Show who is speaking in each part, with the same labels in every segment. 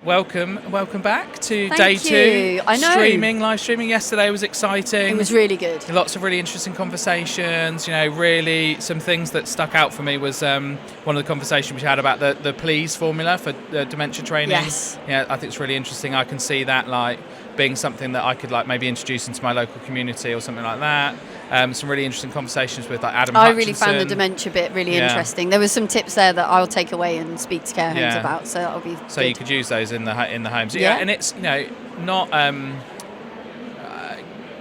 Speaker 1: welcome back to
Speaker 2: Thank
Speaker 1: day
Speaker 2: you.
Speaker 1: 2.
Speaker 2: I know.
Speaker 1: Live streaming yesterday was exciting.
Speaker 2: It was really good.
Speaker 1: Lots of really interesting conversations. Really some things that stuck out for me was one of the conversations we had about the Please formula for dementia training.
Speaker 2: Yes.
Speaker 1: Yeah, I think it's really interesting. I can see that being something that I could maybe introduce into my local community or something like that. Some really interesting conversations with Adam
Speaker 2: I
Speaker 1: Hutchinson.
Speaker 2: really found the dementia bit really interesting. There was some tips there that I'll take away and speak to care homes about, so that'll be
Speaker 1: so
Speaker 2: good.
Speaker 1: you could use those in the homes.
Speaker 2: Yeah.
Speaker 1: And it's not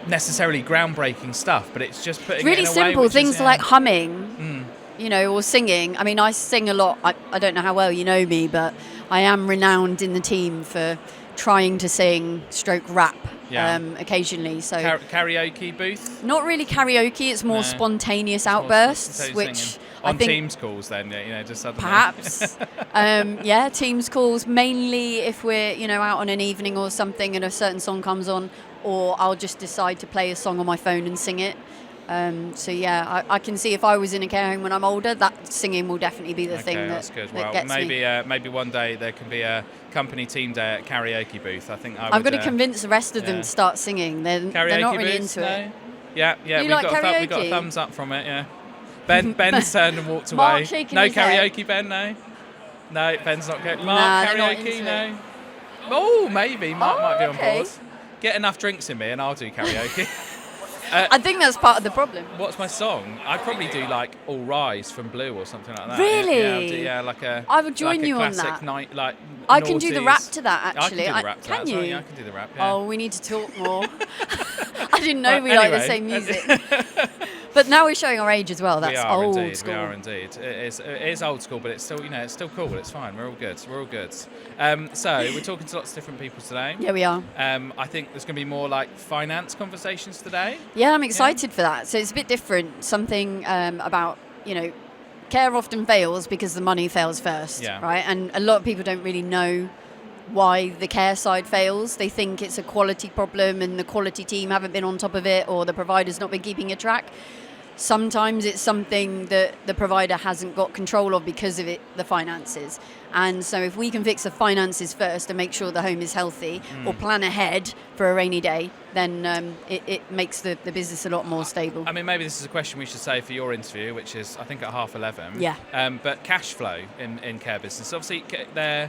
Speaker 1: necessarily groundbreaking stuff, but it's just putting
Speaker 2: really
Speaker 1: it in a way
Speaker 2: simple
Speaker 1: which
Speaker 2: things
Speaker 1: is,
Speaker 2: like humming, or singing. I mean, I sing a lot. I don't know how well you know me, but I am renowned in the team for trying to sing / rap occasionally. So
Speaker 1: karaoke booth?
Speaker 2: Not really karaoke. It's more spontaneous outbursts, which
Speaker 1: singing.
Speaker 2: I think
Speaker 1: Teams calls then, just suddenly.
Speaker 2: perhaps. Teams calls mainly if we're out on an evening or something and a certain song comes on, or I'll just decide to play a song on my phone and sing it. I can see if I was in a care home when I'm older, that singing will definitely be the thing
Speaker 1: that's good.
Speaker 2: that gets me.
Speaker 1: Maybe one day there can be a company team day at karaoke booth. I think
Speaker 2: I'm going to convince the rest of them to start singing. They're not really
Speaker 1: booths,
Speaker 2: into it.
Speaker 1: Yeah.
Speaker 2: We
Speaker 1: got
Speaker 2: karaoke?
Speaker 1: we got a thumbs up from it. Yeah. Ben's turned and walked
Speaker 2: Mark
Speaker 1: away.
Speaker 2: shaking
Speaker 1: No
Speaker 2: his
Speaker 1: karaoke,
Speaker 2: head.
Speaker 1: Ben. No, Ben's not going.
Speaker 2: Nah,
Speaker 1: Mark
Speaker 2: they're not
Speaker 1: karaoke.
Speaker 2: into
Speaker 1: No.
Speaker 2: it.
Speaker 1: Oh, maybe Mark might be on
Speaker 2: okay.
Speaker 1: board. Get enough drinks in me, and I'll do karaoke.
Speaker 2: I think that's part of the problem.
Speaker 1: What's my song? I'd probably do All Rise from Blue or something like that.
Speaker 2: Really?
Speaker 1: Yeah, like a.
Speaker 2: I would join
Speaker 1: like
Speaker 2: you
Speaker 1: a
Speaker 2: on
Speaker 1: classic
Speaker 2: that.
Speaker 1: Night,
Speaker 2: I can do the
Speaker 1: noughties.
Speaker 2: rap to that, actually.
Speaker 1: I can do the rap to that.
Speaker 2: Can you?
Speaker 1: Yeah, I can do the rap. Yeah.
Speaker 2: Oh, we need to talk more. I didn't know we
Speaker 1: anyway.
Speaker 2: like the same music. But now we're showing our age as well. That's old school.
Speaker 1: We are indeed. It is old school, but it's still, it's still cool. It's fine. We're all good. So we're talking to lots of different people today.
Speaker 2: Yeah, we are.
Speaker 1: I think there's going to be more finance conversations today.
Speaker 2: Yeah, I'm excited for that. So it's a bit different. Something about, care often fails because the money fails first, right? And a lot of people don't really know why the care side fails. They think it's a quality problem and the quality team haven't been on top of it, or the provider's not been keeping a track. Sometimes it's something that the provider hasn't got control of because of the finances. And so if we can fix the finances first and make sure the home is healthy or plan ahead for a rainy day, then it makes the business a lot more stable.
Speaker 1: I mean, maybe this is a question we should say for your interview, which is, I think, at 11:30.
Speaker 2: Yeah.
Speaker 1: But cash flow in care business, obviously, they're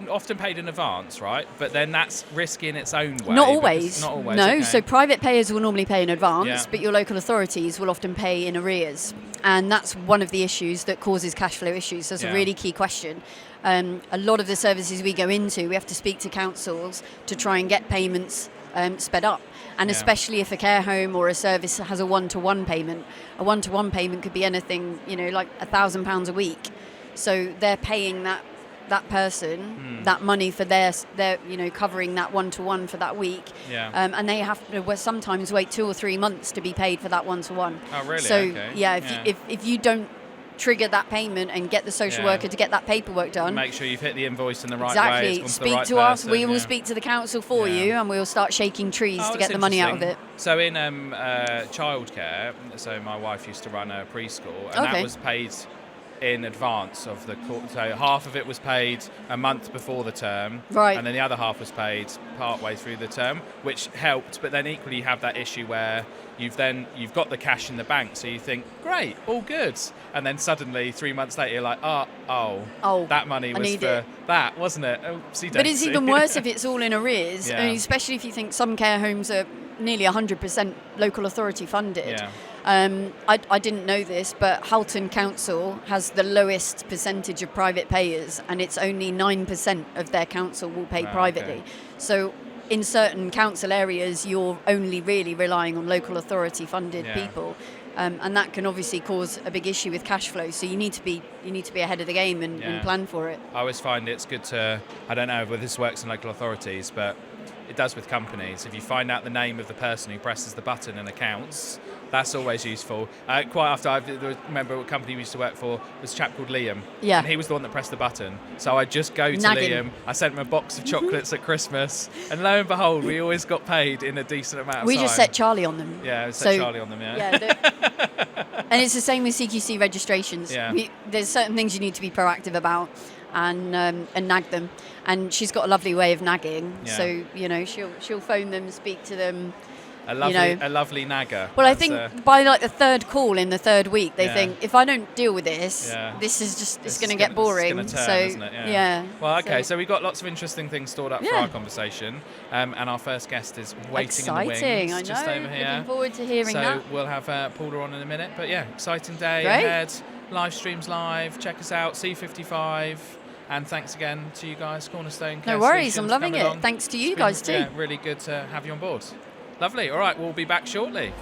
Speaker 1: often paid in advance, right? But then that's risky in its own way.
Speaker 2: Not always.
Speaker 1: No,
Speaker 2: okay. So private payers will normally pay in advance, but your local authorities will often pay in arrears. And that's one of the issues that causes cash flow issues. So it's a really key question. A lot of the services we go into, we have to speak to councils to try and get payments sped up. And especially if a care home or a service has a one-to-one payment. A one-to-one payment could be anything, like £1,000 a week. So they're paying that person that money for their covering that one-to-one for that week, and they have to sometimes wait 2 or 3 months to be paid for that one-to-one.
Speaker 1: Oh, really?
Speaker 2: So
Speaker 1: okay.
Speaker 2: if you don't trigger that payment and get the social worker to get that paperwork done,
Speaker 1: make sure you've hit the invoice in the right way.
Speaker 2: Exactly. Speak to us. We will speak to the council for you, and we'll start shaking trees to get the money out of it.
Speaker 1: So in childcare, so my wife used to run a preschool, and that was paid in advance of the court. So half of it was paid a month before the term,
Speaker 2: right,
Speaker 1: and then the other half was paid part way through the term, which helped. But then equally you have that issue where you've got the cash in the bank, so you think, great, all good, and then suddenly 3 months later you're like, oh, that money was for that, wasn't it?
Speaker 2: But it's even worse if it's all in arrears, and especially if you think some care homes are nearly 100% local authority funded. I didn't know this, but Halton Council has the lowest percentage of private payers, and it's only 9% of their council will pay privately.
Speaker 1: Okay.
Speaker 2: So in certain council areas, you're only really relying on local authority funded people. And that can obviously cause a big issue with cash flow. So you need to be ahead of the game and plan for it.
Speaker 1: I always find it's good to, I don't know whether this works in local authorities, but it does with companies. If you find out the name of the person who presses the button and accounts, that's always useful. Quite after I remember what company we used to work for was a chap called Liam.
Speaker 2: Yeah.
Speaker 1: And he was the one that pressed the button. So I'd just go to Liam. I sent him a box of chocolates at Christmas. And lo and behold, we always got paid in a decent amount of time.
Speaker 2: We just set Charlie on them.
Speaker 1: Yeah, set Charlie on them,
Speaker 2: And it's the same with CQC registrations.
Speaker 1: Yeah.
Speaker 2: There's certain things you need to be proactive about. and nag them. And she's got a lovely way of nagging,
Speaker 1: Yeah.
Speaker 2: so she'll phone them, speak to them.
Speaker 1: A lovely nagger.
Speaker 2: Well, I think by like the third call in the third week, they think, if I don't deal with this, this is just it's going to get boring.
Speaker 1: It's gonna turn,
Speaker 2: so
Speaker 1: isn't it? Yeah. Well, okay. So we've got lots of interesting things stored up for our conversation, and our first guest is waiting in the wings,
Speaker 2: I know.
Speaker 1: just over here.
Speaker 2: Looking forward to hearing that.
Speaker 1: So we'll have Paula on in a minute. But yeah, exciting day ahead. Live streams live. Check us out. C55. And thanks again to you guys, Cornerstone.
Speaker 2: No worries, I'm loving it. Thanks to you guys too.
Speaker 1: Yeah, really good to have you on board. Lovely. All right, we'll be back shortly.